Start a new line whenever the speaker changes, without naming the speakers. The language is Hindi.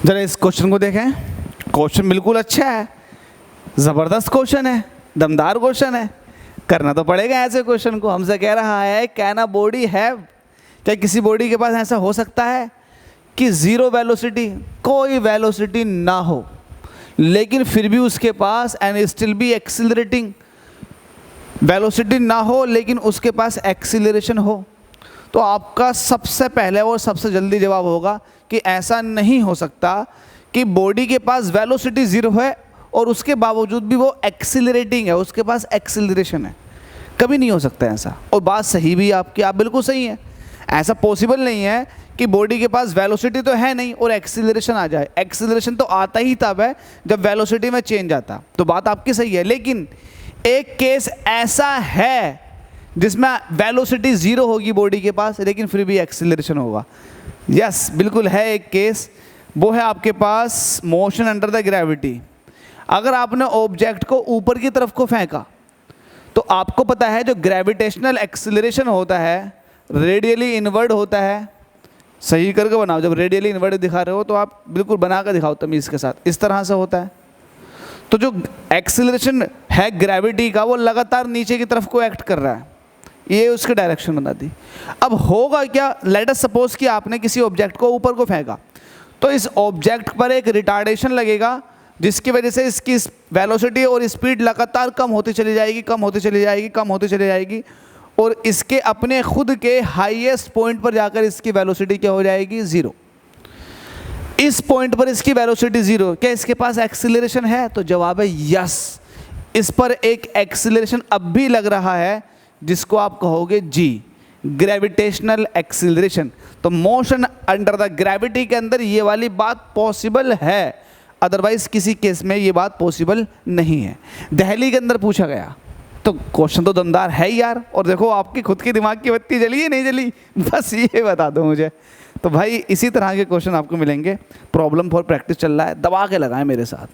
जरा इस क्वेश्चन को देखें। क्वेश्चन बिल्कुल अच्छा है, ज़बरदस्त क्वेश्चन है, दमदार क्वेश्चन है। करना तो पड़ेगा ऐसे क्वेश्चन को। हमसे कह रहा है कैन अ बॉडी हैव, क्या किसी बॉडी के पास ऐसा हो सकता है कि ज़ीरो वेलोसिटी, कोई वेलोसिटी ना हो, लेकिन फिर भी उसके पास and still be accelerating, velocity ना हो लेकिन उसके पास एक्सिलरेशन हो? तो आपका सबसे पहले और सबसे जल्दी जवाब होगा कि ऐसा नहीं हो सकता कि बॉडी के पास वेलोसिटी ज़ीरो है और उसके बावजूद भी वो एक्सिलरेटिंग है, उसके पास एक्सिलरेशन है। कभी नहीं हो सकता ऐसा। और बात सही भी आपकी, आप बिल्कुल सही है। ऐसा पॉसिबल नहीं है कि बॉडी के पास वेलोसिटी तो है नहीं और एक्सिलरेशन आ जाए। एक्सिलरेशन तो आता ही तब है जब वेलोसिटी में चेंज आता। तो बात आपकी सही है, लेकिन एक केस ऐसा है जिसमें वेलोसिटी ज़ीरो होगी बॉडी के पास लेकिन फिर भी एक्सिलरेशन होगा। यस, बिल्कुल है एक केस, वो है आपके पास मोशन अंडर द ग्रेविटी। अगर आपने ऑब्जेक्ट को ऊपर की तरफ को फेंका तो आपको पता है जो ग्रेविटेशनल एक्सिलरेशन होता है रेडियली इनवर्ड होता है। सही करके बनाओ, जब रेडियली इनवर्ड दिखा रहे हो तो आप बिल्कुल बना कर दिखाओ तमीज़ के साथ, इस तरह से होता है। तो जो एक्सिलरेशन है ग्रेविटी का वो लगातार नीचे की तरफ को एक्ट कर रहा है, ये उसकी डायरेक्शन बना दी। अब होगा क्या, लेट अस सपोज कि आपने किसी ऑब्जेक्ट को ऊपर को फेंका तो इस ऑब्जेक्ट पर एक रिटार्डेशन लगेगा जिसकी वजह से इसकी वेलोसिटी और स्पीड लगातार कम होती चली जाएगी, कम होती चली जाएगी, कम होती चली जाएगी और इसके अपने खुद के हाईएस्ट पॉइंट पर जाकर इसकी वेलोसिटी क्या हो जाएगी, ज़ीरो। इस पॉइंट पर इसकी वेलोसिटी ज़ीरो, क्या इसके पास एक्सिलरेशन है? तो जवाब है यस, इस पर एक एक्सिलरेशन अब भी लग रहा है जिसको आप कहोगे जी, ग्रेविटेशनल एक्सिलरेशन। तो मोशन अंडर द ग्रेविटी के अंदर ये वाली बात पॉसिबल है, अदरवाइज किसी केस में ये बात पॉसिबल नहीं है। दिल्ली के अंदर पूछा गया तो क्वेश्चन तो दमदार है यार। और देखो आपकी खुद की दिमाग की बत्ती जली है नहीं जली, बस ये बता दो मुझे। तो भाई इसी तरह के क्वेश्चन आपको मिलेंगे। प्रॉब्लम फॉर प्रैक्टिस चल रहा है, दबा के लगाएं मेरे साथ।